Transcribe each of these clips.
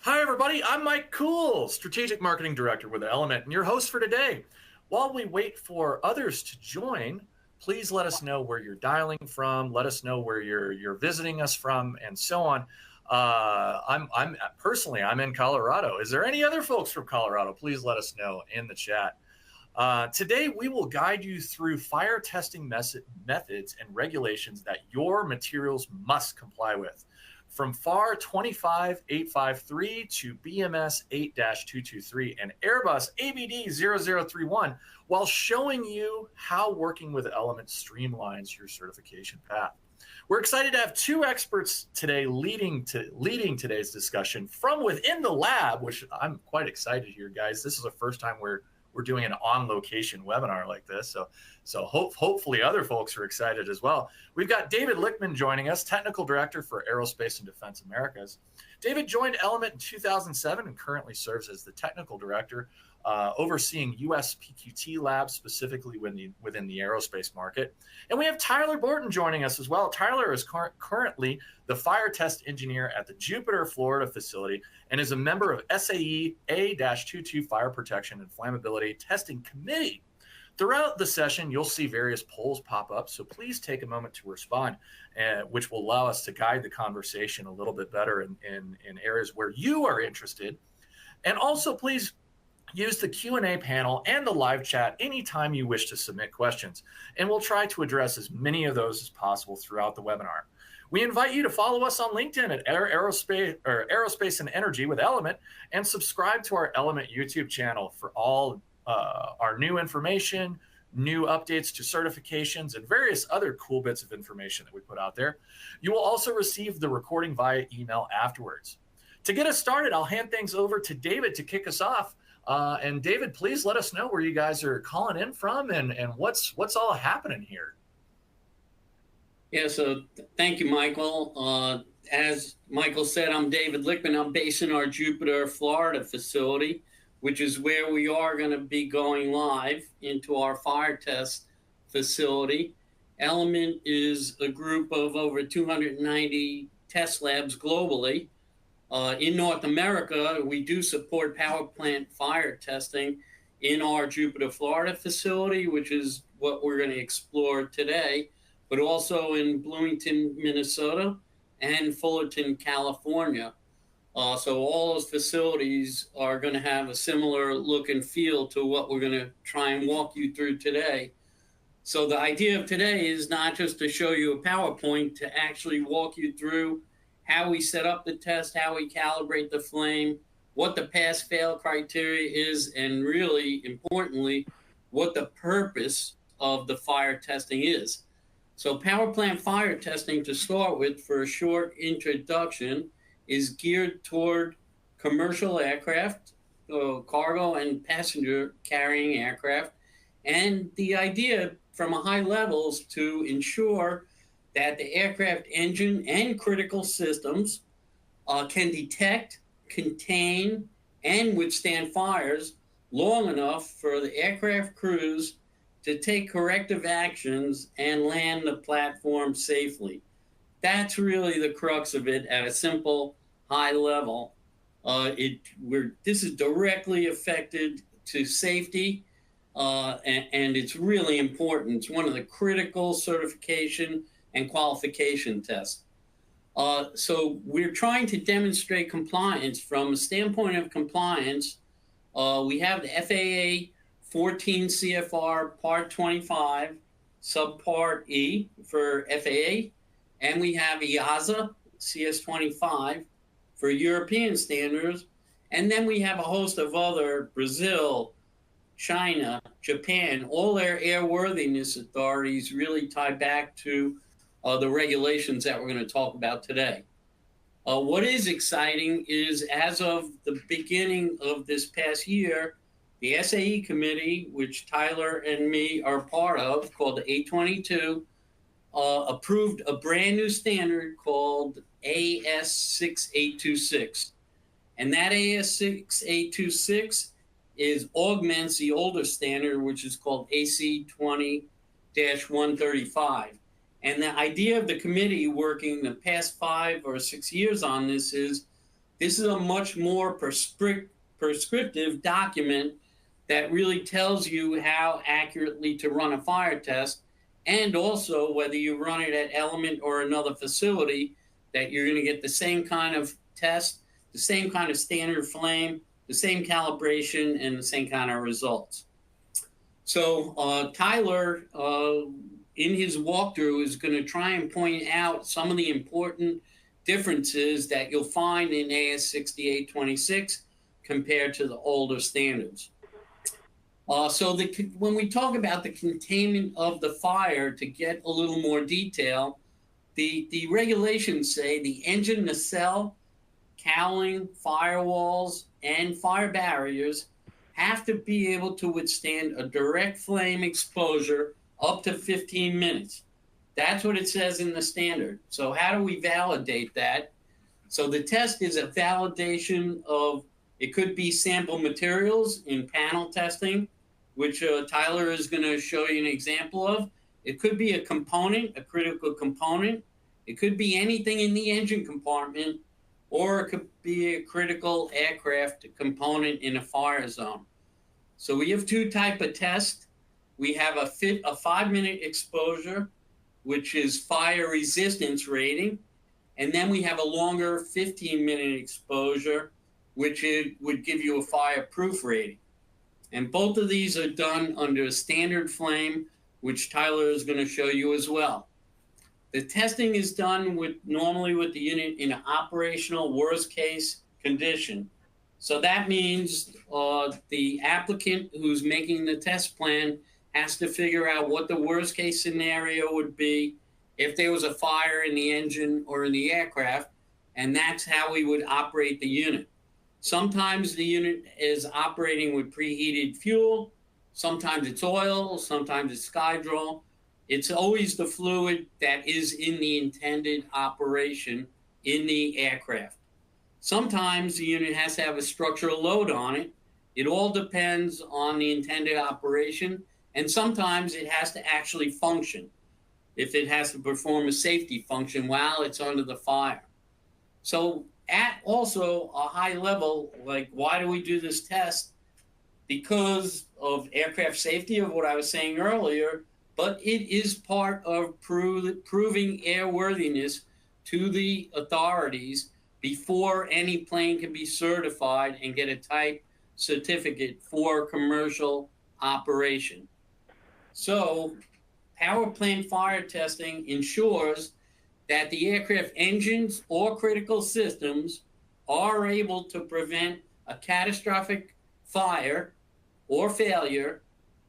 Hi, everybody. I'm Mike Cool, Strategic Marketing Director with Element, and your host for today. While we wait for others to join, please let us know where you're dialing from. Let us know where you're visiting us from, and so on. I'm personally, I'm in Colorado. Is there any other folks from Colorado? Please let us know in the chat. Today, we will guide you through fire testing methods and regulations that your materials must comply with. From FAR 25853 to BMS 8-223 and Airbus ABD0031, while showing you how working with Element streamlines your certification path. We're excited to have two experts today leading today's discussion from within the lab, which I'm quite excited here, guys. This is the first time we're doing an on-location webinar like this, so hopefully other folks are excited as well. We've got David Lichtman joining us, Technical Director for Aerospace and Defense Americas. David joined Element in 2007 and currently serves as the Technical Director, overseeing U.S. PQT labs, specifically within the aerospace market. And we have Tyler Borton joining us as well. Tyler is currently the fire test engineer at the Jupiter, Florida facility and is a member of SAE A-22 Fire Protection and Flammability Testing Committee. Throughout the session, you'll see various polls pop up, so please take a moment to respond, which will allow us to guide the conversation a little bit better in areas where you are interested. And also, please use the Q&A panel and the live chat anytime you wish to submit questions, and we'll try to address as many of those as possible throughout the webinar. We invite you to follow us on LinkedIn at Aerospace and Energy with Element, and subscribe to our Element YouTube channel for all our new information, new updates to certifications, and various other cool bits of information that we put out there. You will also receive the recording via email afterwards. To get us started, I'll hand things over to David to kick us off. And David, please let us know where you guys are calling in from and what's all happening here. Yeah, so thank you, Michael. As Michael said, I'm David Lichtman. I'm based in our Jupiter, Florida facility, which is where we are going to be going live into our fire test facility. Element is a group of over 290 test labs globally. In North America, we do support power plant fire testing in our Jupiter, Florida facility, which is what we're going to explore today, but also in Bloomington, Minnesota, and Fullerton, California. So all those facilities are going to have a similar look and feel to what we're going to try and walk you through today. So the idea of today is not just to show you a PowerPoint, to actually walk you through how we set up the test, how we calibrate the flame, what the pass-fail criteria is, and really importantly, what the purpose of the fire testing is. So power plant fire testing, to start with, for a short introduction, is geared toward commercial aircraft, cargo and passenger carrying aircraft. And the idea from a high level is to ensure that the aircraft engine and critical systems can detect, contain, and withstand fires long enough for the aircraft crews to take corrective actions and land the platform safely. That's really the crux of it at a simple high level. This is directly affected to safety, and it's really important. It's one of the critical certification and qualification tests. So we're trying to demonstrate compliance. From a standpoint of compliance, we have the FAA 14 CFR Part 25, Subpart E for FAA, and we have EASA CS25 for European standards, and then we have a host of other, Brazil, China, Japan, all their airworthiness authorities really tie back to the regulations that we're going to talk about today. What is exciting is, as of the beginning of this past year, the SAE committee, which Tyler and me are part of, called the 822, approved a brand new standard called AS6826. And that AS6826 augments the older standard, which is called AC20-135. And the idea of the committee working the past 5 or 6 years on this is This is a much more prescriptive document that really tells you how accurately to run a fire test, and also whether you run it at Element or another facility, that you're going to get the same kind of test, the same kind of standard flame, the same calibration, and the same kind of results. So Tyler, in his walkthrough, is going to try and point out some of the important differences that you'll find in AS 6826 compared to the older standards. When we talk about the containment of the fire, to get a little more detail, the regulations say the engine, nacelle, cowling, firewalls, and fire barriers have to be able to withstand a direct flame exposure up to 15 minutes. That's what it says in the standard. So how do we validate that? So the test is a validation of, it could be sample materials in panel testing, which Tyler is going to show you an example of. It could be a component, a critical component. It could be anything in the engine compartment, or it could be a critical aircraft component in a fire zone. So we have two types of tests. We have a 5-minute exposure, which is fire resistance rating. And then we have a longer 15-minute exposure, which would give you a fireproof rating. And both of these are done under a standard flame, which Tyler is going to show you as well. The testing is done normally with the unit in an operational worst case condition. So that means the applicant who's making the test plan has to figure out what the worst case scenario would be if there was a fire in the engine or in the aircraft, and that's how we would operate the unit. Sometimes the unit is operating with preheated fuel, sometimes it's oil, sometimes it's Skydrol. It's always the fluid that is in the intended operation in the aircraft. Sometimes the unit has to have a structural load on it. It all depends on the intended operation, and sometimes it has to actually function if it has to perform a safety function while it's under the fire. So at also a high level, like, why do we do this test? Because of aircraft safety, of what I was saying earlier, but it is part of proving airworthiness to the authorities before any plane can be certified and get a type certificate for commercial operation. So power plant fire testing ensures that the aircraft engines or critical systems are able to prevent a catastrophic fire or failure,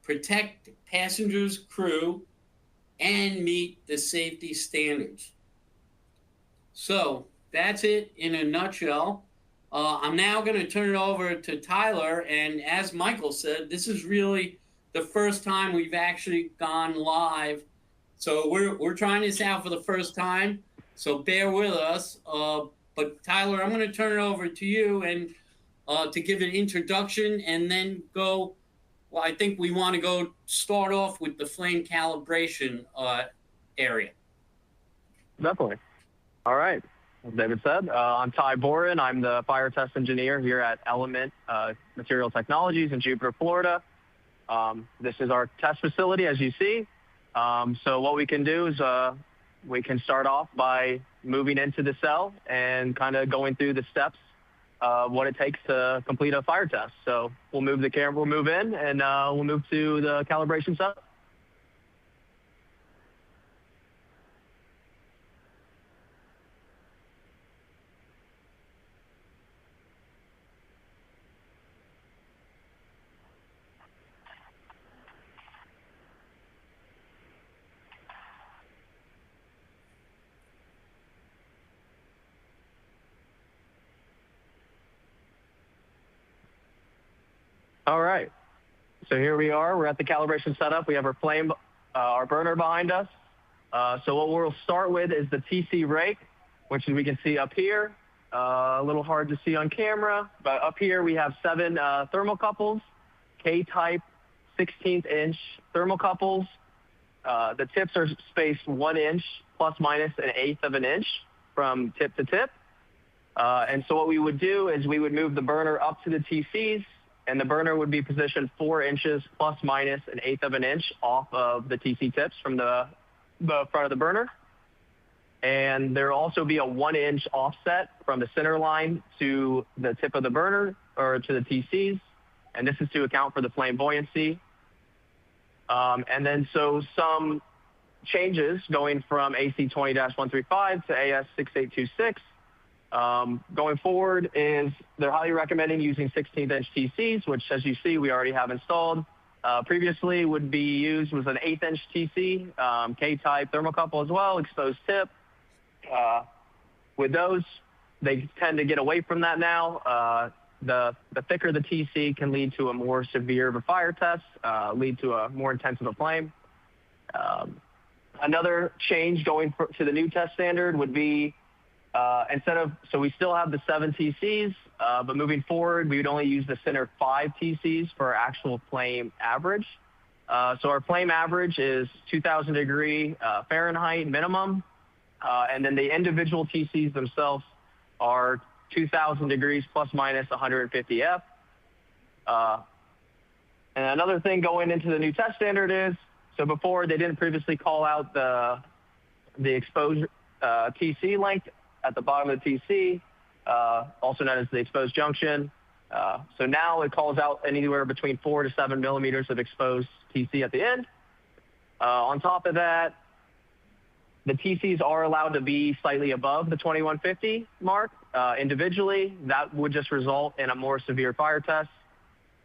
protect passengers, crew, and meet the safety standards. So that's it in a nutshell. I'm now going to turn it over to Tyler. And as Michael said, this is really the first time we've actually gone live. So we're trying this out for the first time. So bear with us. But Tyler, I'm going to turn it over to you and to give an introduction, and then go. Well, I think we want to start off with the flame calibration area. Definitely. All right. As David said, I'm Ty Boren. I'm the fire test engineer here at Element Material Technologies in Jupiter, Florida. This is our test facility, as you see. So what we can do is we can start off by moving into the cell and kind of going through the steps of what it takes to complete a fire test. So we'll move the camera, we'll move in, and we'll move to the calibration cell. All right, so here we are. We're at the calibration setup. We have our flame, our burner behind us. So what we'll start with is the TC rake, which we can see up here. A little hard to see on camera, but up here we have 7 thermocouples, K-type 16th inch thermocouples. The tips are spaced 1 inch plus minus 1/8 of an inch from tip to tip. And so what we would do is we would move the burner up to the TCs, and the burner would be positioned 4 inches plus minus 1/8 of an inch off of the TC tips from the front of the burner. And there will also be a 1-inch offset from the center line to the tip of the burner or to the TCs. And this is to account for the flame buoyancy. And then so some changes going from AC 20-135 to AS 6826. Going forward is they're highly recommending using 16-inch TCs, which, as you see, we already have installed. Previously would be used was an 1/8-inch TC, K-type thermocouple as well, exposed tip. With those, they tend to get away from that now. The thicker the TC can lead to a more severe of a fire test, lead to a more intense of a flame. Another change going to the new test standard would be so we still have the 7 TCs, but moving forward, we would only use the center 5 TCs for our actual flame average. So our flame average is 2,000 degree Fahrenheit minimum, and then the individual TCs themselves are 2,000 degrees plus minus 150 F. And another thing going into the new test standard is, so before they didn't previously call out the exposed TC length at the bottom of the TC, also known as the exposed junction. So now it calls out anywhere between 4 to 7 millimeters of exposed TC at the end. On top of that, the TCs are allowed to be slightly above the 2150 mark individually. That would just result in a more severe fire test.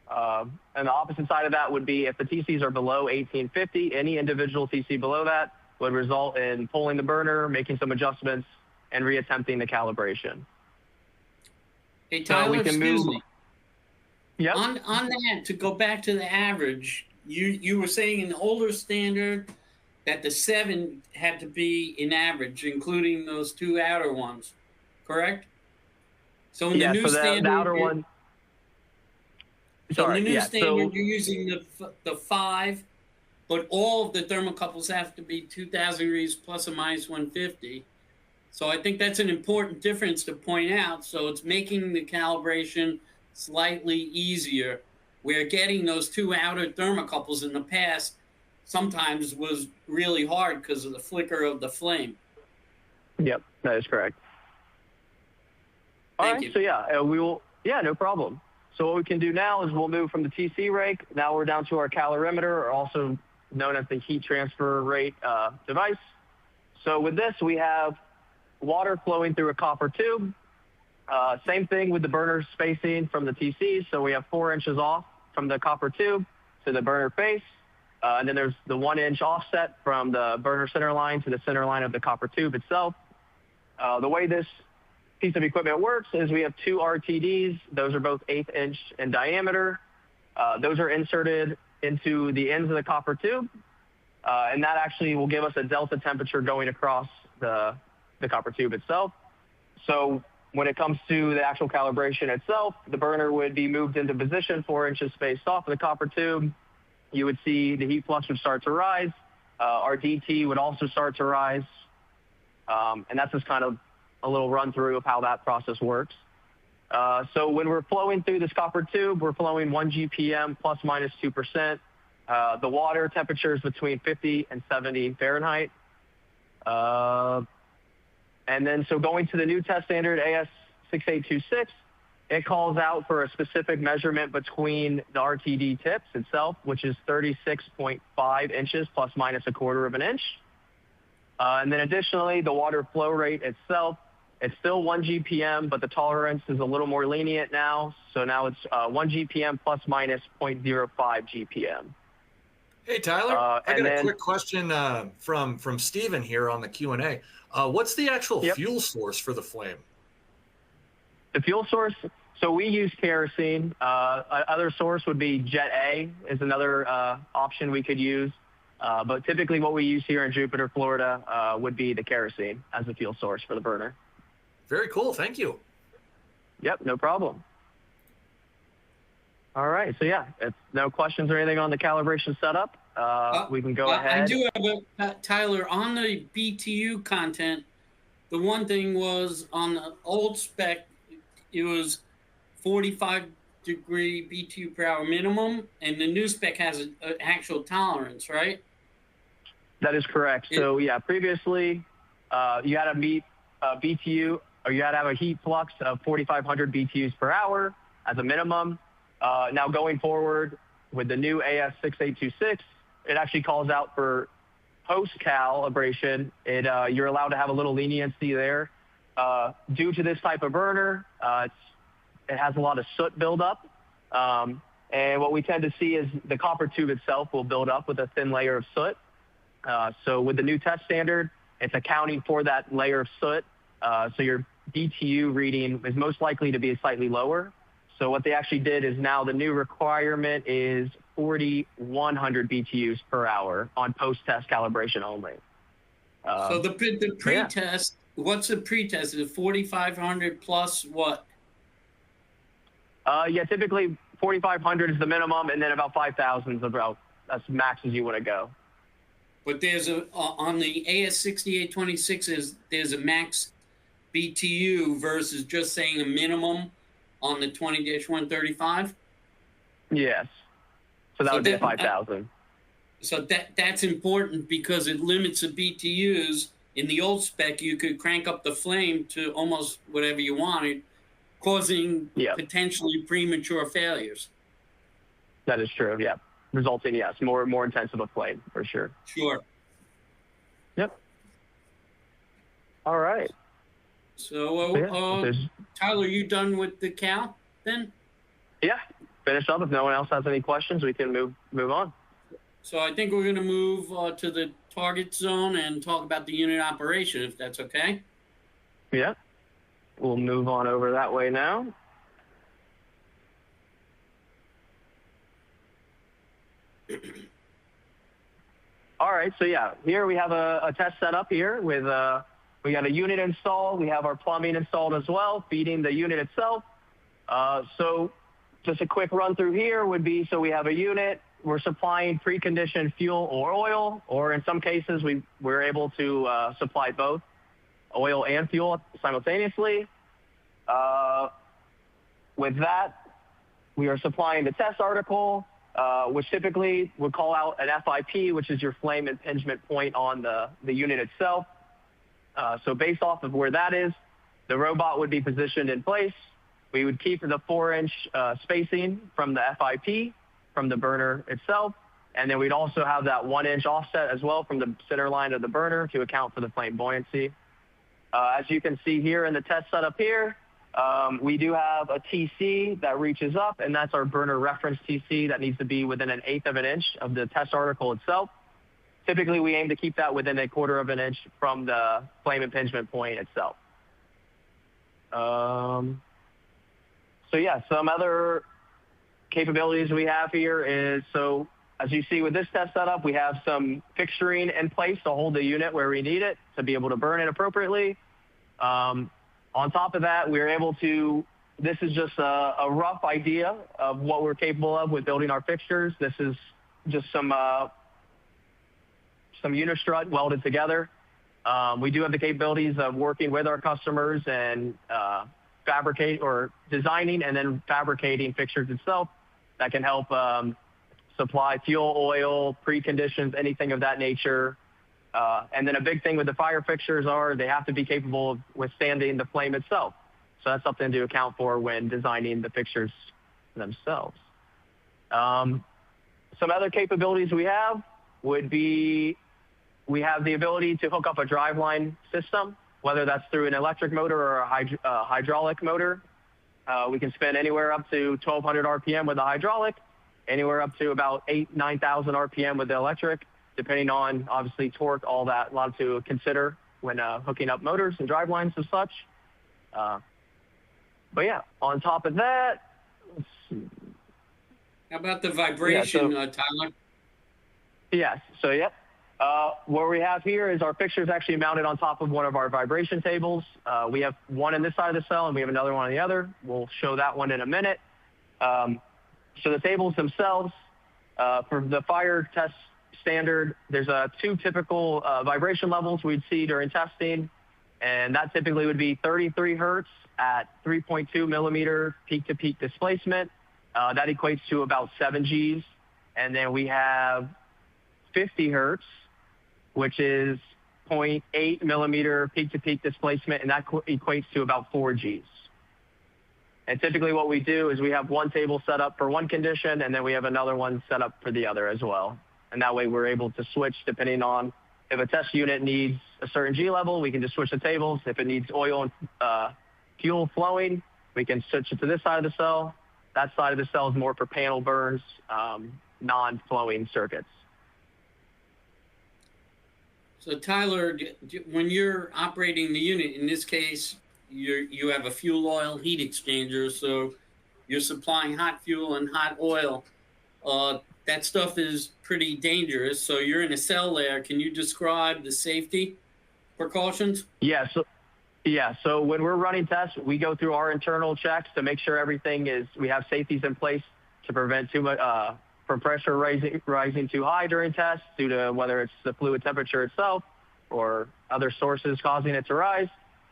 And the opposite side of that would be if the TCs are below 1850, any individual TC below that would result in pulling the burner, making some adjustments, and reattempting the calibration. Hey, Tyler, excuse me. Yep. On that, to go back to the average, you were saying in the older standard that the 7 had to be in average, including those 2 outer ones, correct? So in the new standard, the outer one. So in the new standard, you're using the 5, but all of the thermocouples have to be 2,000 degrees plus or minus 150. So I think that's an important difference to point out. So it's making the calibration slightly easier. Where getting those 2 outer thermocouples in the past sometimes was really hard because of the flicker of the flame. Yep, that is correct. All right, so yeah, we will. Yeah, no problem. So what we can do now is we'll move from the TC rake. Now we're down to our calorimeter, or also known as the heat transfer rate device. So with this, we have water flowing through a copper tube. Same thing with the burner spacing from the TC. So we have 4 inches off from the copper tube to the burner face. And then there's the 1-inch offset from the burner center line to the center line of the copper tube itself. The way this piece of equipment works is we have 2 RTDs. Those are both 1/8 inch in diameter. Those are inserted into the ends of the copper tube. And that actually will give us a delta temperature going across the copper tube itself. So when it comes to the actual calibration itself, the burner would be moved into position 4 inches spaced off of the copper tube. You would see the heat flux would start to rise. Our DT would also start to rise. And that's just kind of a little run through of how that process works. So when we're flowing through this copper tube, we're flowing 1 GPM plus minus 2%. The water temperature is between 50 and 70 Fahrenheit. And then so going to the new test standard, AS 6826, it calls out for a specific measurement between the RTD tips itself, which is 36.5 inches plus minus 1/4 of an inch. And then additionally, the water flow rate itself, it's still 1 GPM, but the tolerance is a little more lenient now. So now it's 1 GPM plus minus 0.05 GPM. Hey, Tyler, I got a quick question from Steven here on the Q&A. What's the actual fuel source for the flame? The fuel source, so we use kerosene. Other source would be Jet A is another option we could use. But typically what we use here in Jupiter, Florida, would be the kerosene as the fuel source for the burner. Very cool. Thank you. Yep, no problem. All right. So, yeah, if no questions or anything on the calibration setup, we can go ahead. I do have Tyler, on the BTU content, the one thing was on the old spec, it was 45-degree BTU per hour minimum, and the new spec has an actual tolerance, right? That is correct. So yeah, previously you had to meet BTU, or you had to have a heat flux of 4,500 BTUs per hour as a minimum. Now going forward with the new AS6826, it actually calls out for post-calibration. You're allowed to have a little leniency there. Due to this type of burner, it has a lot of soot buildup. And what we tend to see is the copper tube itself will build up with a thin layer of soot. So with the new test standard, it's accounting for that layer of soot. So your BTU reading is most likely to be slightly lower. So what they actually did is now the new requirement is 4,100 BTUs per hour on post-test calibration only. So the pre-test, what's the pre-test? Is it 4,500 plus what? Yeah, typically 4,500 is the minimum, and then about 5,000 is about as max as you want to go. But there's on the AS6826 there's a max BTU versus just saying a minimum on the 20-135? Yes. So that would be 5,000. So that's important because it limits the BTUs. In the old spec, you could crank up the flame to almost whatever you wanted, causing potentially premature failures. That is true, yeah. Resulting, yes, more intensive a flame, for sure. Sure. Yep. All right. So, Tyler, you done with the cal then? Yeah, finish up. If no one else has any questions, we can move on. So I think we're going to move to the target zone and talk about the unit operation, if that's okay. Yeah, we'll move on over that way now. All right, so yeah, here we have a test setup here with we got a unit installed. We have our plumbing installed as well, feeding the unit itself. So just a quick run through here would be, so we have a unit. We're supplying preconditioned fuel or oil, or in some cases we're able to supply both oil and fuel simultaneously. With that, we are supplying the test article, which typically would call out an FIP, which is your flame impingement point on the unit itself. So based off of where that is, the robot would be positioned in place. We would keep the 4-inch spacing from the FIP, from the burner itself. And then we'd also have that 1-inch offset as well from the center line of the burner to account for the flame buoyancy. As you can see here in the test setup here, we do have a TC that reaches up, and that's our burner reference TC that needs to be within 1/8 of an inch of the test article itself. Typically, we aim to keep that within 1/4 of an inch from the flame impingement point itself. So yeah, some other capabilities we have here is, so as you see with this test setup, we have some fixturing in place to hold the unit where we need it to be able to burn it appropriately. On top of that, we're able to, this is just a rough idea of what we're capable of with building our fixtures. This is just some unistrut welded together. We do have the capabilities of working with our customers and fabricate or designing and then fabricating fixtures itself that can help supply fuel, oil, preconditions, anything of that nature. And then a big thing with the fire fixtures are they have to be capable of withstanding the flame itself. So that's something to account for when designing the fixtures themselves. Some other capabilities we have would be, we have the ability to hook up a driveline system, whether that's through an electric motor or a hydraulic motor. We can spin anywhere up to 1,200 RPM with the hydraulic, anywhere up to about 9,000 RPM with the electric, depending on, obviously, torque, all that, a lot to consider when hooking up motors and drivelines and such. But yeah, on top of that, let's see. How about the vibration, Tyler? Yes, so yeah. What we have here is our fixtures actually mounted on top of one of our vibration tables. We have one in this side of the cell and we have another one on the other. We'll show that one in a minute. So the tables themselves, for the fire test standard, there's two typical vibration levels we'd see during testing. And that typically would be 33 hertz at 3.2 millimeter peak-to-peak displacement. That equates to about 7 Gs. And then we have 50 hertz, which is 0.8 millimeter peak-to-peak displacement, and that equates to about 4 Gs. And typically what we do is we have one table set up for one condition, and then we have another one set up for the other as well. And that way we're able to switch depending on if a test unit needs a certain G level, we can just switch the tables. If it needs oil and fuel flowing, we can switch it to this side of the cell. That side of the cell is more for panel burns, non-flowing circuits. So Tyler, when you're operating the unit, in this case, you have a fuel oil heat exchanger, so you're supplying hot fuel and hot oil. That stuff is pretty dangerous. So you're in a cell there. Can you describe the safety precautions? Yeah. So when we're running tests, we go through our internal checks to make sure we have safeties in place to prevent too much from pressure rising too high during tests due to whether it's the fluid temperature itself or other sources causing it to rise.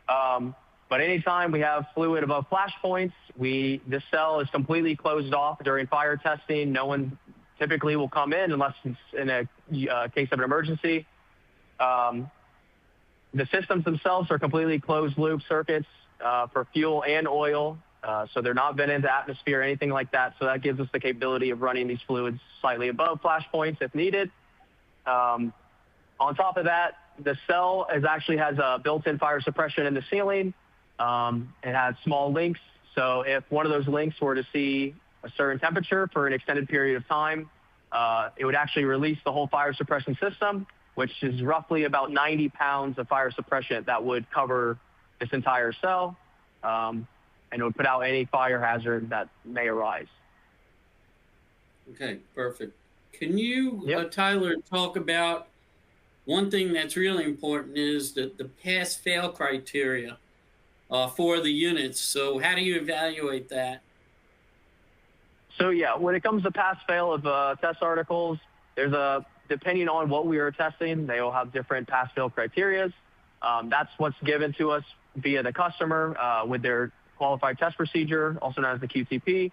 But anytime we have fluid above flash points, this cell is completely closed off during fire testing. No one typically will come in unless it's in a case of an emergency. The systems themselves are completely closed loop circuits for fuel and oil. So they're not vented into atmosphere or anything like that. So that gives us the capability of running these fluids slightly above flash points if needed. On top of that, the cell actually has a built-in fire suppression in the ceiling. It has small links. So if one of those links were to see a certain temperature for an extended period of time, it would actually release the whole fire suppression system, which is roughly about 90 pounds of fire suppression that would cover this entire cell. And it would put out any fire hazard that may arise. Okay, perfect. Can you, Tyler, talk about one thing that's really important is the pass-fail criteria for the units. So how do you evaluate that? So yeah, when it comes to pass-fail of test articles, depending on what we are testing, they will have different pass-fail criteria. That's what's given to us via the customer with their qualified test procedure, also known as the QTP.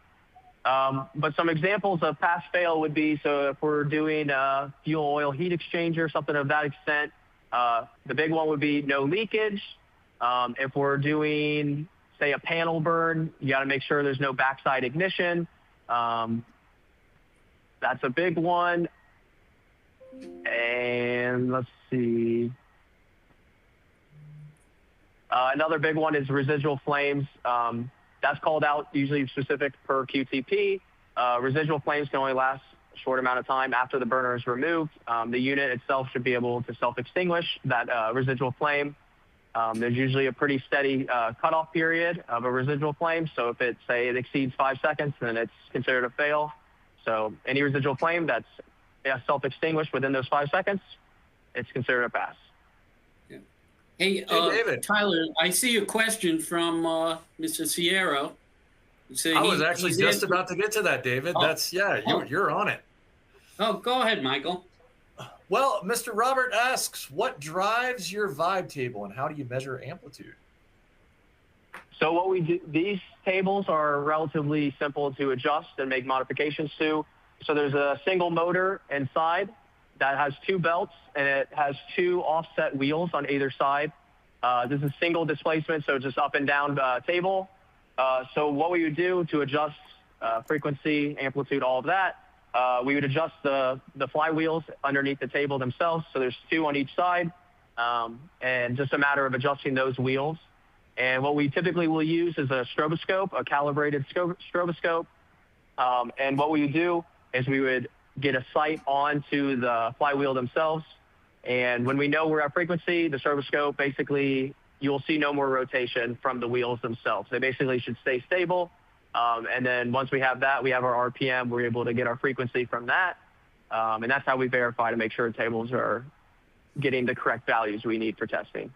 But some examples of pass-fail would be, so if we're doing a fuel oil heat exchanger, something of that extent, the big one would be no leakage. If we're doing, say, a panel burn, you got to make sure there's no backside ignition. That's a big one. And let's see. Another big one is residual flames. That's called out usually specific per QTP. Residual flames can only last a short amount of time after the burner is removed. The unit itself should be able to self-extinguish that residual flame. There's usually a pretty steady cutoff period of a residual flame. So if it exceeds 5 seconds, then it's considered a fail. So any residual flame that's self-extinguished within those 5 seconds, it's considered a pass. Hey, David. Tyler, I see a question from Mr. Sierra. I was actually just about to get to that, David. You're on it. Oh, go ahead, Michael. Well, Mr. Robert asks, what drives your vibe table and how do you measure amplitude? So what we do, these tables are relatively simple to adjust and make modifications to. So there's a single motor inside that has 2 belts, and it has 2 offset wheels on either side. This is single displacement, so just up and down table. So what we would do to adjust frequency, amplitude, all of that, we would adjust the flywheels underneath the table themselves. So there's 2 on each side, and just a matter of adjusting those wheels. And what we typically will use is a stroboscope, a calibrated stroboscope. And what we would do is we would get a sight onto the flywheel themselves. And when we know we're at frequency, the stroboscope, basically, you'll see no more rotation from the wheels themselves. They basically should stay stable. And then once we have that, we have our RPM. We're able to get our frequency from that. And that's how we verify to make sure the tables are getting the correct values we need for testing.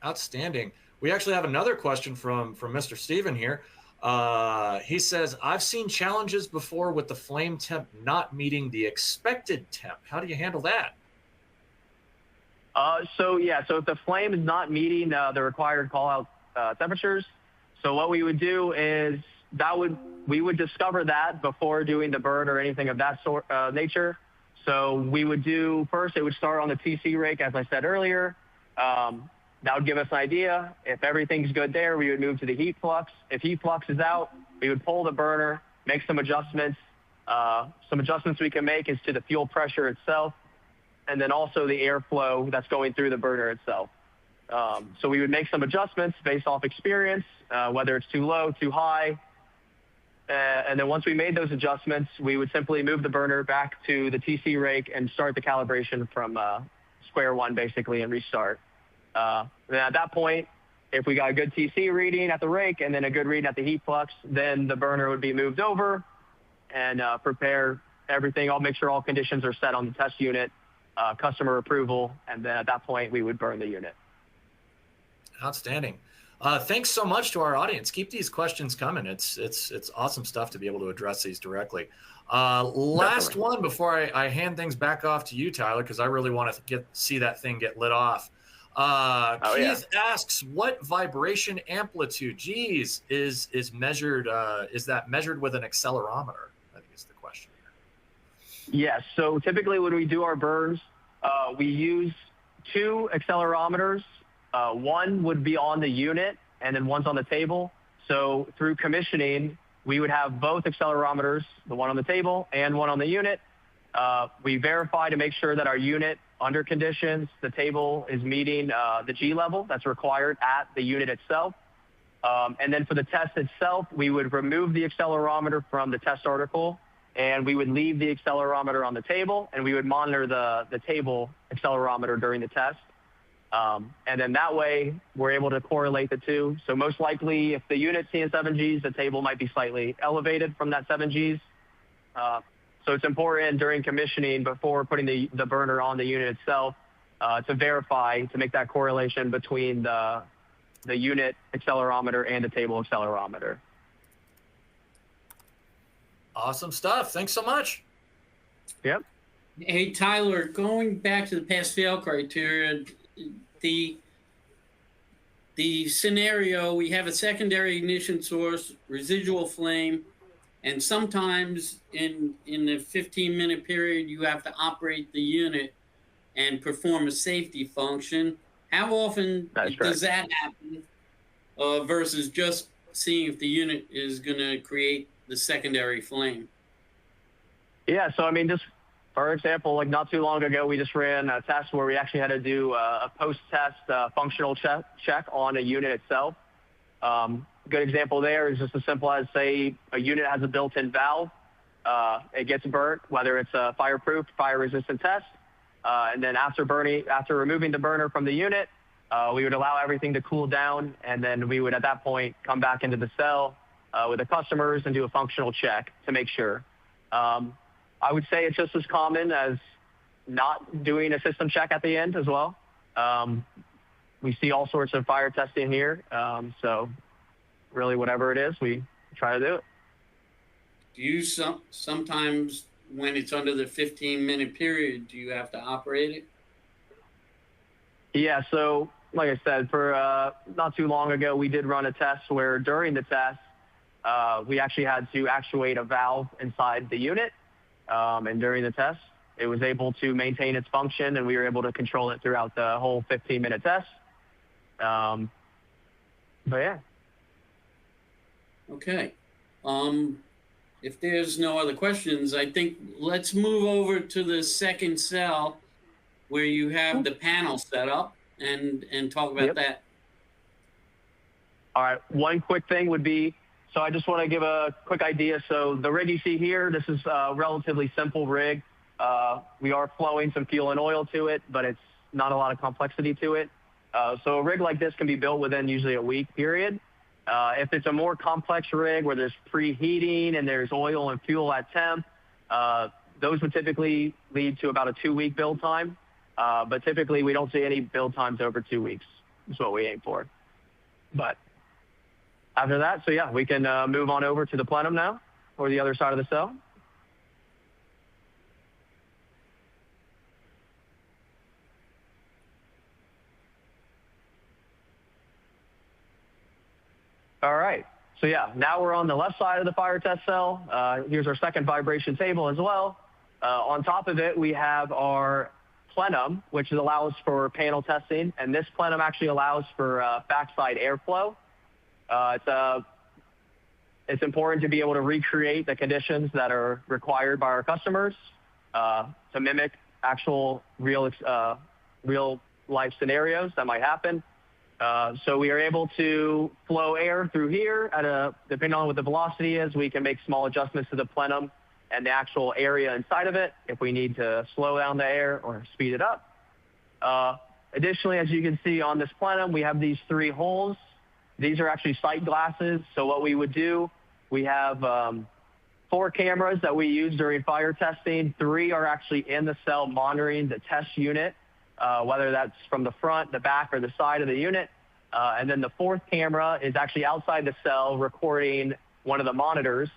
Outstanding. We actually have another question from Mr. Steven here. He says, I've seen challenges before with the flame temp not meeting the expected temp. How do you handle that? So if the flame is not meeting the required call-out temperatures, so what we would do is we would discover that before doing the burn or anything of that sort nature. So we would do first, it would start on the TC rake, as I said earlier. That would give us an idea. If everything's good there, we would move to the heat flux. If heat flux is out, we would pull the burner, make some adjustments. Some adjustments we can make is to the fuel pressure itself, and then also the airflow that's going through the burner itself. So we would make some adjustments based off experience, whether it's too low, too high. And then once we made those adjustments, we would simply move the burner back to the TC rake and start the calibration from square one, basically, and restart. Then at that point, if we got a good TC reading at the rake and then a good reading at the heat flux, then the burner would be moved over and prepare everything. I'll make sure all conditions are set on the test unit, customer approval, and then at that point, we would burn the unit. Outstanding. Thanks so much to our audience. Keep these questions coming. It's awesome stuff to be able to address these directly. Last one before I hand things back off to you, Tyler, because I really want to see that thing get lit off. Keith asks, what vibration amplitude, geez, is measured? Is that measured with an accelerometer? I think is the question here. Yes. So typically when we do our burns, we use 2 accelerometers. One would be on the unit, and then one's on the table. So through commissioning, we would have both accelerometers, the one on the table and one on the unit. We verify to make sure that our unit, under conditions, the table is meeting the G level that's required at the unit itself. And then for the test itself, we would remove the accelerometer from the test article, and we would leave the accelerometer on the table, and we would monitor the table accelerometer during the test. And then that way, we're able to correlate the two. So most likely, if the unit's seeing 7 Gs, the table might be slightly elevated from that 7 Gs. So it's important during commissioning, before putting the burner on the unit itself, to verify, to make that correlation between the unit accelerometer and the table accelerometer. Awesome stuff. Thanks so much. Yep. Hey, Tyler, going back to the pass-fail criteria, the scenario, we have a secondary ignition source, residual flame, and sometimes in the 15-minute period, you have to operate the unit and perform a safety function. How often does that happen versus just seeing if the unit is going to create the secondary flame? Yeah, so I mean, just for example, like not too long ago, we just ran a test where we actually had to do a post-test functional check on a unit itself. Good example there is just as simple as, say, a unit has a built-in valve. It gets burnt, whether it's a fireproof, fire-resistant test. And then after removing the burner from the unit, we would allow everything to cool down, and then we would at that point come back into the cell with the customers and do a functional check to make sure. I would say it's just as common as not doing a system check at the end as well. We see all sorts of fire testing here. So really whatever it is, we try to do it. Do you sometimes, when it's under the 15-minute period, do you have to operate it? Yeah, so like I said, for not too long ago, we did run a test where during the test, we actually had to actuate a valve inside the unit. And during the test, it was able to maintain its function, and we were able to control it throughout the whole 15-minute test. But yeah. Okay. If there's no other questions, I think let's move over to the second cell where you have the panel set up and talk about that. All right. One quick thing would be, so I just want to give a quick idea. So the rig you see here, this is a relatively simple rig. We are flowing some fuel and oil to it, but it's not a lot of complexity to it. So a rig like this can be built within usually a week period. If it's a more complex rig where there's preheating and there's oil and fuel at temp, those would typically lead to about a 2-week build time. But typically we don't see any build times over 2 weeks. Is what we aim for. But after that, so yeah, we can move on over to the plenum now, or the other side of the cell. All right. So yeah, now we're on the left side of the fire test cell. Here's our second vibration table as well. On top of it, we have our plenum, which allows for panel testing. And this plenum actually allows for backside airflow. It's important to be able to recreate the conditions that are required by our customers to mimic actual real life scenarios that might happen. So we are able to flow air through here depending on what the velocity is, we can make small adjustments to the plenum and the actual area inside of it if we need to slow down the air or speed it up. Additionally, as you can see on this plenum, we have these 3 holes. These are actually sight glasses. So what we would do, we have 4 cameras that we use during fire testing. 3 are actually in the cell monitoring the test unit, whether that's from the front, the back, or the side of the unit. And then the 4th camera is actually outside the cell recording one of the monitors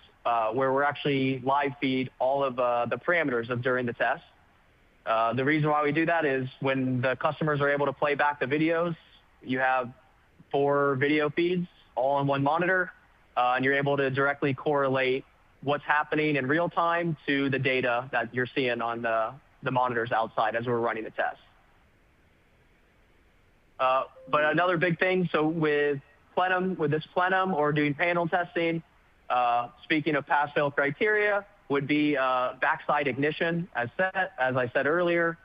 where we're actually live feed all of the parameters of during the test. The reason why we do that is when the customers are able to play back the videos, you have 4 video feeds all on one monitor, and you're able to directly correlate what's happening in real time to the data that you're seeing on the monitors outside as we're running the test. But another big thing, so with this plenum or doing panel testing, speaking of pass-fail criteria, would be backside ignition, as I said earlier.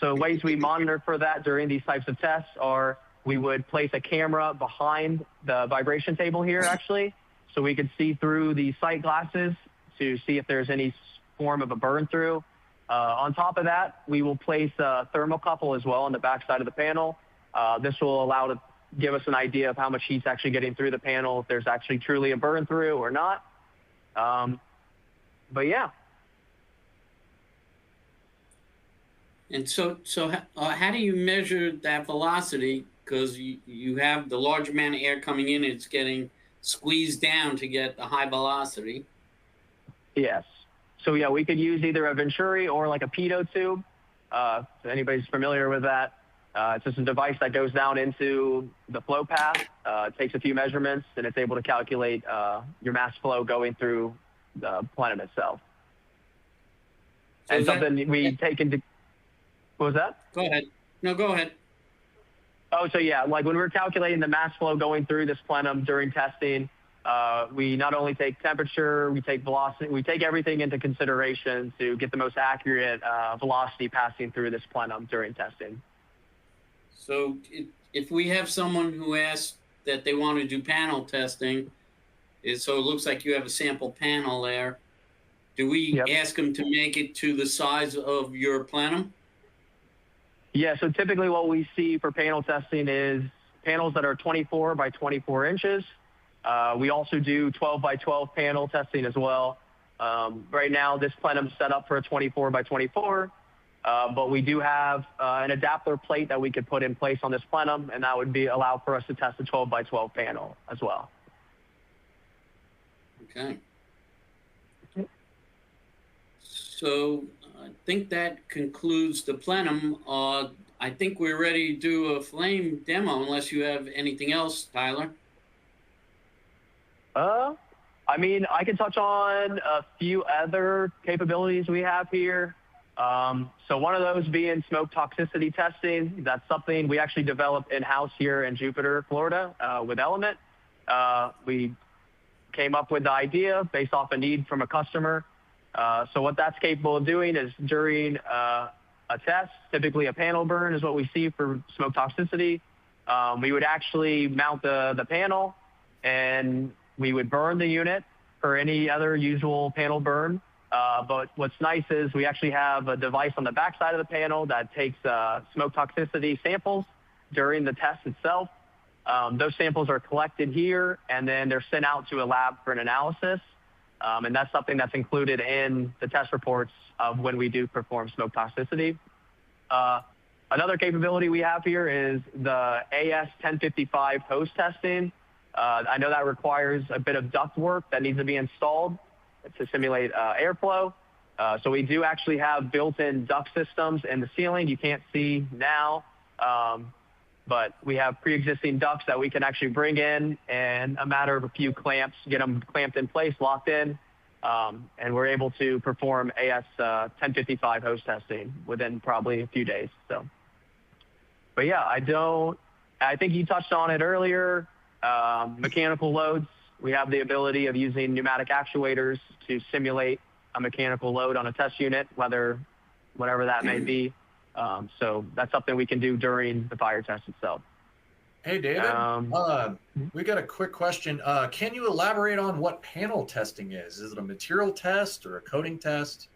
So ways we monitor for that during these types of tests are we would place a camera behind the vibration table here, actually, so we could see through the sight glasses to see if there's any form of a burn through. On top of that, we will place a thermocouple as well on the backside of the panel. This will allow to give us an idea of how much heat's actually getting through the panel, if there's actually truly a burn through or not. But yeah. And so how do you measure that velocity? Because you have the large amount of air coming in, it's getting squeezed down to get the high velocity. Yes. So yeah, we could use either a Venturi or like a pitot tube. If anybody's familiar with that. It's just a device that goes down into the flow path, takes a few measurements, and it's able to calculate your mass flow going through the plenum itself. So and something we take into... What was that? Go ahead. No, go ahead. Oh, so yeah, like when we're calculating the mass flow going through this plenum during testing, we not only take temperature, we take velocity, we take everything into consideration to get the most accurate velocity passing through this plenum during testing. So if we have someone who asks that they want to do panel testing, so it looks like you have a sample panel there, do we ask them to make it to the size of your plenum? Yeah, so typically what we see for panel testing is panels that are 24 by 24 inches. We also do 12 by 12 panel testing as well. Right now, this plenum is set up for a 24 by 24. But we do have an adapter plate that we could put in place on this plenum, and that would allow for us to test a 12 by 12 panel as well. Okay. So I think that concludes the plenum. I think we're ready to do a flame demo, unless you have anything else, Tyler. I mean, I can touch on a few other capabilities we have here. So one of those being smoke toxicity testing. That's something we actually developed in-house here in Jupiter, Florida, with Element. We came up with the idea based off a need from a customer. So what that's capable of doing is during a test, typically a panel burn is what we see for smoke toxicity. We would actually mount the panel, and we would burn the unit for any other usual panel burn. But what's nice is we actually have a device on the backside of the panel that takes smoke toxicity samples during the test itself. Those samples are collected here, and then they're sent out to a lab for an analysis. And that's something that's included in the test reports of when we do perform smoke toxicity. Another capability we have here is the AS1055 hose testing. I know that requires a bit of duct work that needs to be installed to simulate airflow. So we do actually have built-in duct systems in the ceiling. You can't see now. but we have pre-existing ducts that we can actually bring in and a matter of a few clamps, get them clamped in place, locked in, and we're able to perform AS 1055 hose testing within probably a few days. So, but yeah, I think you touched on it earlier. Mechanical loads, we have the ability of using pneumatic actuators to simulate a mechanical load on a test unit, whatever that may be. So that's something we can do during the fire test itself. Hey, David, we got a quick question. Can you elaborate on what panel testing is? Is it a material test or a coating test?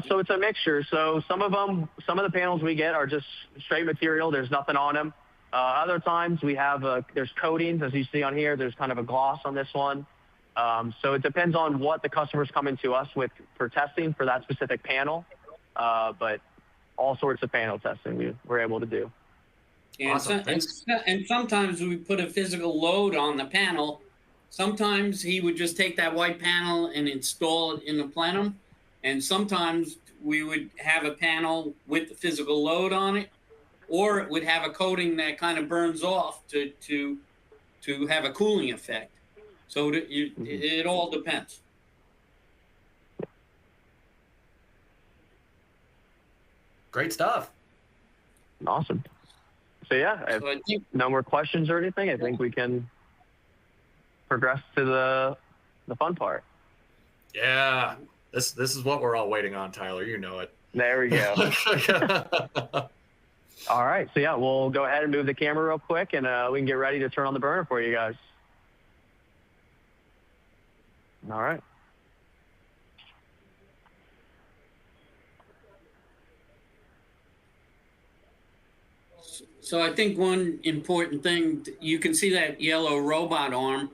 So it's a mixture. So some of the panels we get are just straight material. There's nothing on them. Other times we have, there's coatings, as you see on here. There's kind of a gloss on this one. So it depends on what the customer's coming to us with for testing for that specific panel. But all sorts of panel testing we're able to do. And, Awesome. and sometimes we put a physical load on the panel. Sometimes he would just take that white panel and install it in the plenum. And sometimes we would have a panel with the physical load on it, or it would have a coating that kind of burns off to have a cooling effect. So it all depends. Great stuff. Awesome. So yeah, if So I think, no more questions or anything, I think we can progress to the fun part. Yeah, this is what we're all waiting on, Tyler. You know it. There we go. All right. So yeah, we'll go ahead and move the camera real quick, and we can get ready to turn on the burner for you guys. All right. so I think one important thing, you can see that yellow robot arm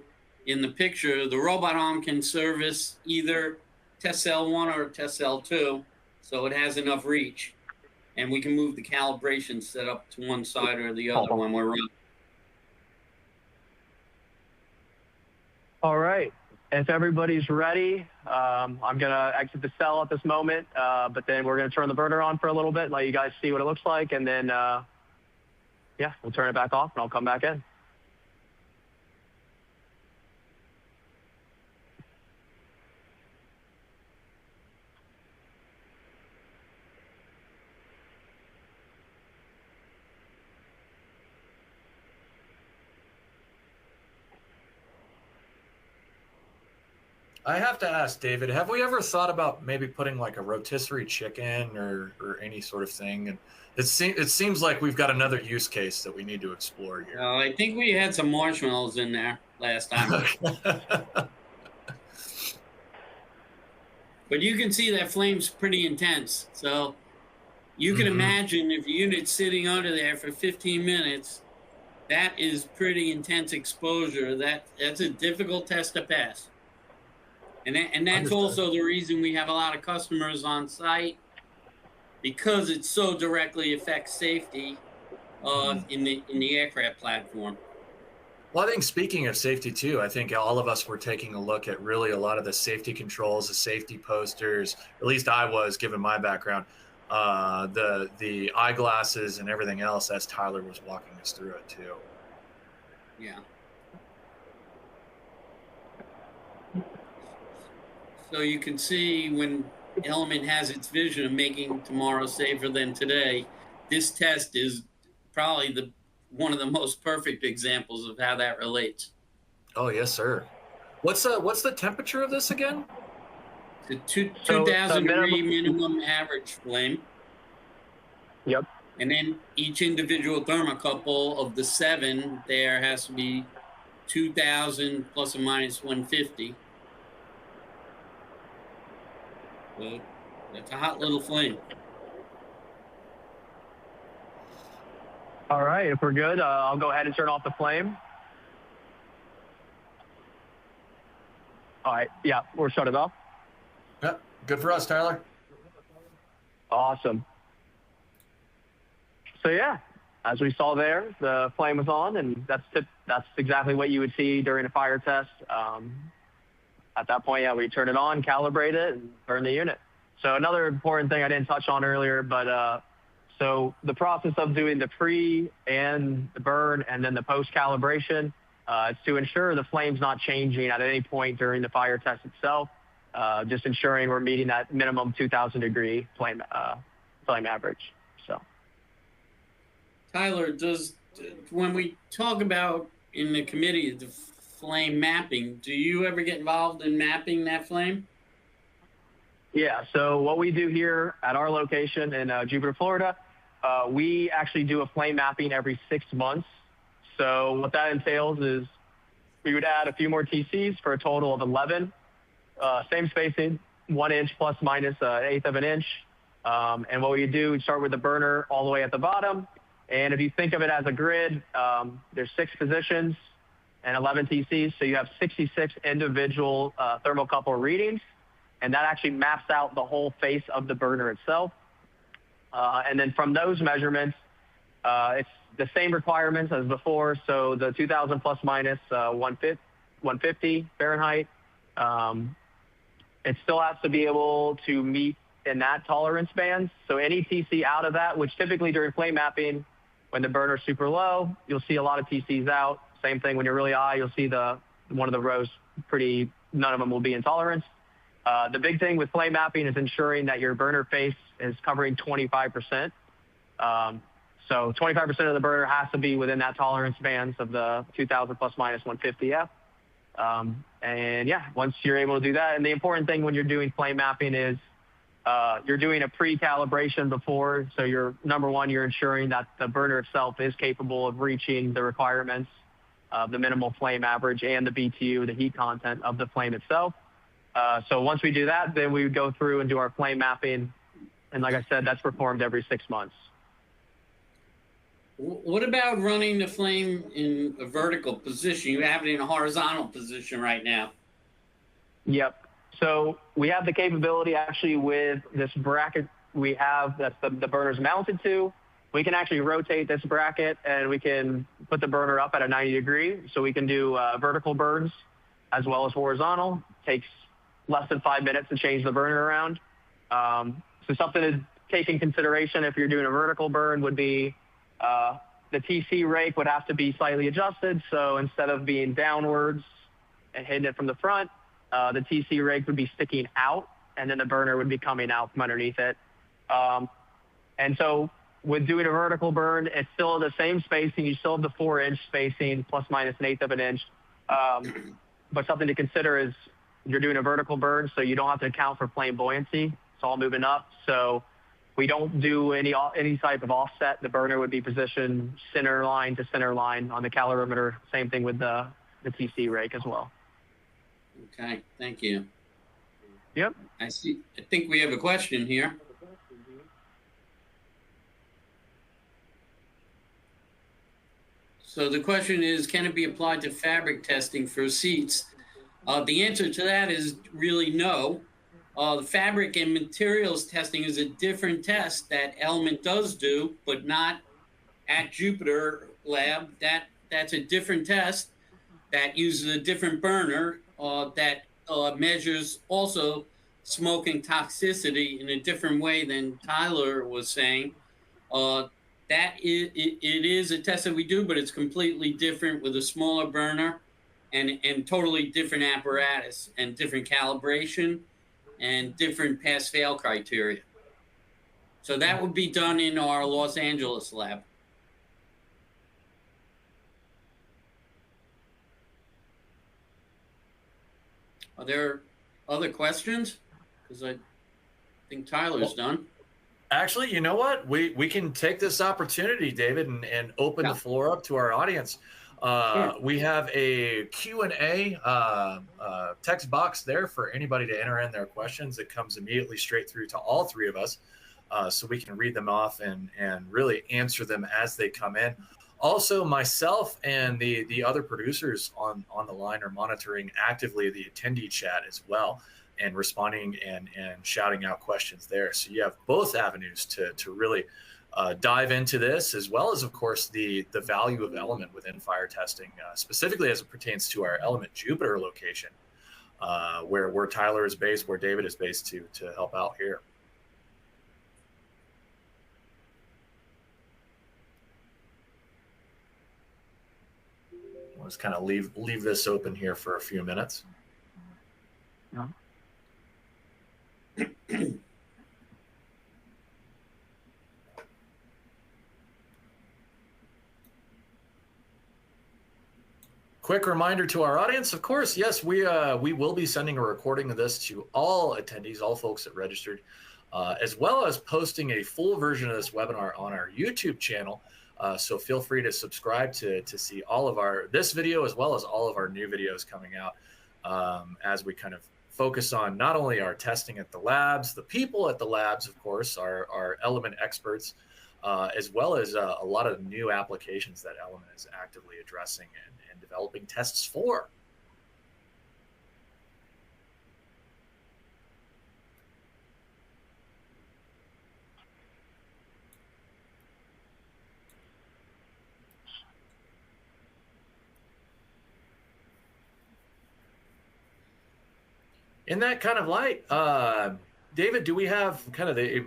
in the picture. The robot arm can service either test cell 1 or test cell 2, so it has enough reach. And we can move the calibration setup to one side or the other when we're running. All right. If everybody's ready, I'm going to exit the cell at this moment, but then we're going to turn the burner on for a little bit and let you guys see what it looks like. And then, yeah, we'll turn it back off and I'll come back in. I have to ask, David, have we ever thought about maybe putting like a rotisserie chicken or any sort of thing? And it seems like we've got another use case that we need to explore here. I think we had some marshmallows in there last time. But you can see that flame's pretty intense. So you can imagine if the unit's sitting under there for 15 minutes, that is pretty intense exposure. That's a difficult test to pass. And that's also the reason we have a lot of customers on site, because it so directly affects safety in the aircraft platform. Well, I think speaking of safety too, I think all of us were taking a look at really a lot of the safety controls, the safety posters. At least I was, given my background, the eyeglasses and everything else as Tyler was walking us through it too. Yeah. So you can see when Element has its vision of making tomorrow safer than today, this test is probably one of the most perfect examples of how that relates. Oh, yes, sir. What's the temperature of this again? The 2,000 degree minimum average flame. Yep. And then each individual thermocouple of the 7 there has to be 2,000 plus or minus 150. So that's a hot little flame. All right. If we're good, I'll go ahead and turn off the flame. All right. Yeah, we're shut it off. Yeah, good for us, Tyler. Awesome. So yeah, as we saw there, the flame was on, and that's exactly what you would see during a fire test. At that point, yeah, we turn it on, calibrate it, and burn the unit. So another important thing I didn't touch on earlier, but So the process of doing the pre and the burn and then the post calibration is to ensure the flame's not changing at any point during the fire test itself, just ensuring we're meeting that minimum 2,000 degree flame average. So, Tyler, when we talk about in the committee the flame mapping, do you ever get involved in mapping that flame? yeah, so what we do here at our location in Jupiter, Florida, we actually do a flame mapping every 6 months. So what that entails is we would add a few more TCs for a total of 11. Same spacing, 1 inch plus minus an eighth of an inch. And what we do, we start with the burner all the way at the bottom. And if you think of it as a grid, there's 6 positions and 11 TCs. So you have 66 individual thermocouple readings. And that actually maps out the whole face of the burner itself. And then from those measurements, it's the same requirements as before. So the 2,000 plus minus 150 Fahrenheit. It still has to be able to meet in that tolerance band. So any TC out of that, which typically during flame mapping, when the burner's super low, you'll see a lot of TCs out. Same thing when you're really high, you'll see one of the rows none of them will be in tolerance. The big thing with flame mapping is ensuring that your burner face is covering 25%. So 25% of the burner has to be within that tolerance bands of the 2,000 plus minus 150F. And yeah, once you're able to do that, and the important thing when you're doing flame mapping is you're doing a pre-calibration before. So number one, you're ensuring that the burner itself is capable of reaching the requirements of the minimal flame average and the BTU, the heat content of the flame itself. So once we do that, then we would go through and do our flame mapping. And like I said, that's performed every 6 months. What about running the flame in a vertical position? You have it in a horizontal position right now. Yep. So we have the capability actually with this bracket we have that the burner's mounted to. We can actually rotate this bracket and we can put the burner up at a 90 degree. So we can do vertical burns as well as horizontal. Takes less than 5 minutes to change the burner around. So something to take in consideration if you're doing a vertical burn would be the TC rake would have to be slightly adjusted. So instead of being downwards and hitting it from the front, the TC rake would be sticking out and then the burner would be coming out from underneath it. And so with doing a vertical burn, it's still the same spacing. You still have the 4-inch spacing plus minus an eighth of an inch. But something to consider is you're doing a vertical burn, so you don't have to account for flame buoyancy. It's all moving up. So we don't do any type of offset. The burner would be positioned center line to center line on the calorimeter. Same thing with the TC rake as well. Okay, thank you. Yep. I think we have a question here. So the question is, can it be applied to fabric testing for seats? The answer to that is really no. The fabric and materials testing is a different test that Element does do, but not at Jupiter Lab. That's a different test that uses a different burner that measures also smoke and toxicity in a different way than Tyler was saying. It is a test that we do, but it's completely different with a smaller burner and totally different apparatus and different calibration and different pass-fail criteria. So that would be done in our Los Angeles lab. Are there other questions? Because I think Tyler's done. Actually, you know what? We can take this opportunity, David, and open the floor up to our audience. Sure. We have a Q&A text box there for anybody to enter in their questions. It comes immediately straight through to all three of us, so we can read them off and really answer them as they come in. Also, myself and the other producers on the line are monitoring actively the attendee chat as well, and responding and shouting out questions there. So you have both avenues to really dive into this, as well as, of course, the value of Element within fire testing, specifically as it pertains to our Element Jupiter location, where Tyler is based, where David is based to help out here. Let's kind of leave this open here for a few minutes. Yeah. Quick reminder to our audience, of course, yes, we will be sending a recording of this to all attendees, all folks that registered, as well as posting a full version of this webinar on our YouTube channel. So feel free to subscribe to see all of this video as well as all of our new videos coming out as we kind of focus on not only our testing at the labs, the people at the labs, of course, our Element experts, as well as a lot of new applications that Element is actively addressing and developing tests for. In that kind of light, David, do we have kind of a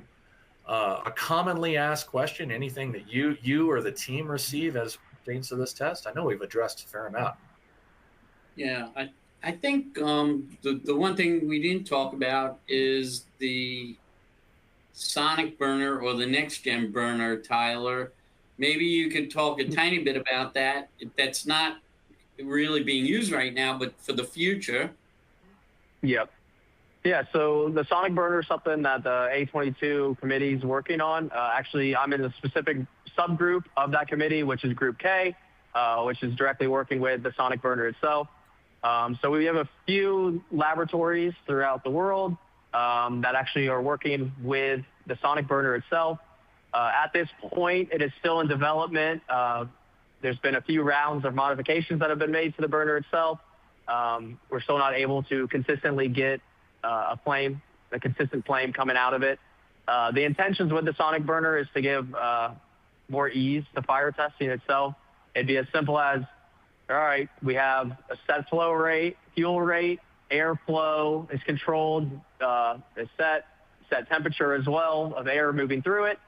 commonly asked question, anything that you or the team receive as pertains to this test? I know we've addressed a fair amount. Yeah, I think the one thing we didn't talk about is the sonic burner or the next gen burner, Tyler. Maybe you could talk a tiny bit about that. That's not really being used right now, but for the future. Yep. Yeah, so the sonic burner is something that the A22 committee is working on. Actually, I'm in a specific subgroup of that committee, which is Group K, which is directly working with the sonic burner itself. So we have a few laboratories throughout the world that actually are working with the sonic burner itself. At this point, it is still in development. There's been a few rounds of modifications that have been made to the burner itself. We're still not able to consistently get a consistent flame coming out of it. The intentions with the sonic burner is to give more ease to fire testing itself. It'd be as simple as, all right, we have a set flow rate, fuel rate, airflow is controlled, is set temperature as well of air moving through it.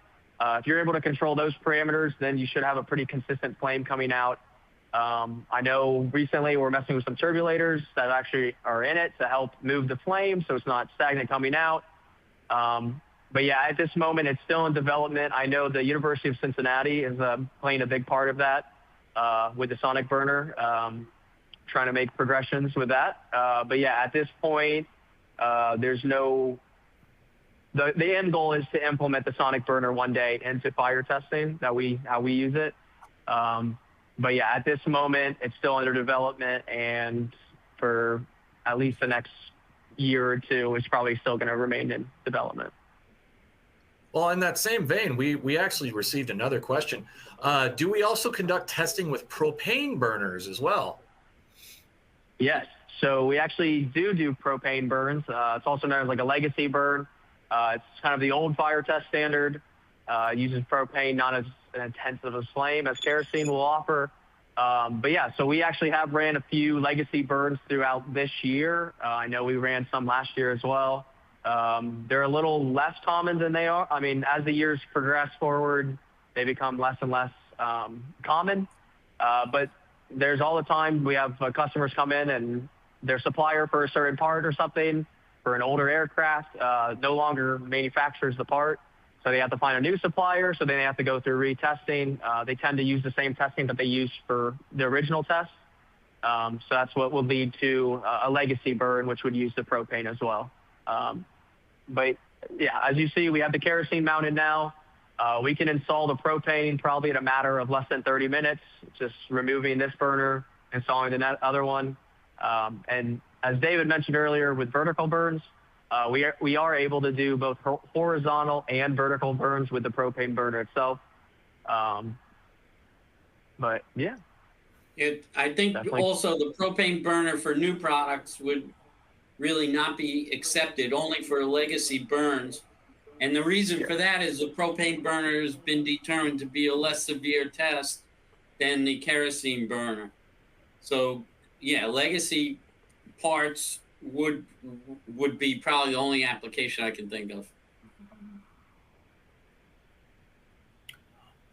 If you're able to control those parameters, then you should have a pretty consistent flame coming out. I know recently we're messing with some turbulators that actually are in it to help move the flame so it's not stagnant coming out. But yeah, at this moment, it's still in development. I know the University of Cincinnati is playing a big part of that with the sonic burner, trying to make progressions with that. But yeah, at this point, there's no... The end goal is to implement the sonic burner one day into fire testing, how we use it. But yeah, at this moment, it's still under development, and for at least the next year or two, it's probably still going to remain in development. Well, in that same vein, we actually received another question. Do we also conduct testing with propane burners as well? Yes. So we actually do propane burns. It's also known as like a legacy burn. It's kind of the old fire test standard. Uses propane, not as an intensive a flame as kerosene will offer. But yeah, so we actually have ran a few legacy burns throughout this year. I know we ran some last year as well. They're a little less common than they are. I mean, as the years progress forward, they become less and less common. But there's all the time we have customers come in and their supplier for a certain part or something for an older aircraft no longer manufactures the part. So they have to find a new supplier, so then they have to go through retesting. They tend to use the same testing that they used for the original test. So that's what will lead to a legacy burn, which would use the propane as well. But yeah, as you see, we have the kerosene mounted now. We can install the propane probably in a matter of less than 30 minutes, just removing this burner, installing the other one. And as David mentioned earlier, with vertical burns, we are able to do both horizontal and vertical burns with the propane burner itself. But yeah. I think definitely. Also the propane burner for new products would really not be accepted, only for legacy burns. And the reason for that is the propane burner has been determined to be a less severe test than the kerosene burner. So yeah, legacy parts would be probably the only application I can think of.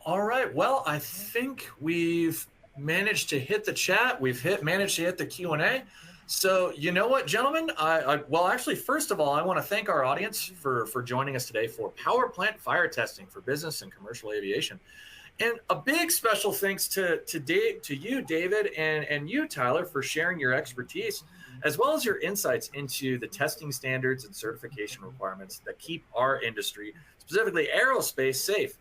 All right. Well, I think we've managed to hit the chat. We've managed to hit the Q&A. So you know what, gentlemen? Well, actually, first of all, I want to thank our audience for joining us today for power plant fire testing for business and commercial aviation. And a big special thanks to you, David, and you, Tyler, for sharing your expertise, as well as your insights into the testing standards and certification requirements that keep our industry, specifically aerospace, safe.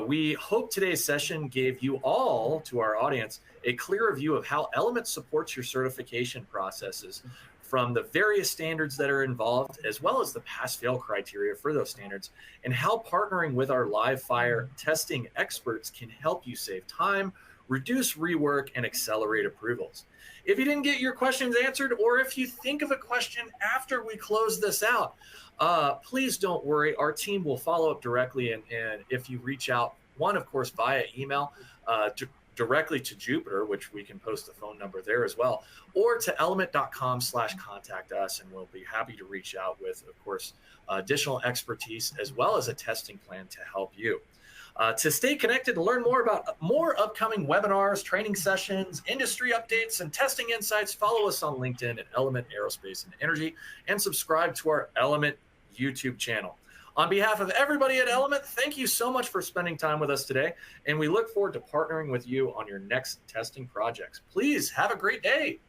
We hope today's session gave you all, to our audience, a clearer view of how Element supports your certification processes, from the various standards that are involved, as well as the pass-fail criteria for those standards, and how partnering with our live fire testing experts can help you save time, reduce rework, and accelerate approvals. If you didn't get your questions answered, or if you think of a question after we close this out, please don't worry. Our team will follow up directly, and if you reach out, one, of course, via email, directly to Jupiter, which we can post the phone number there as well, or to element.com/contact us, and we'll be happy to reach out with, of course, additional expertise as well as a testing plan to help you. To stay connected and learn more about more upcoming webinars, training sessions, industry updates, and testing insights, follow us on LinkedIn at Element Aerospace and Energy, and subscribe to our Element YouTube channel. On behalf of everybody at Element, thank you so much for spending time with us today, and we look forward to partnering with you on your next testing projects. Please have a great day.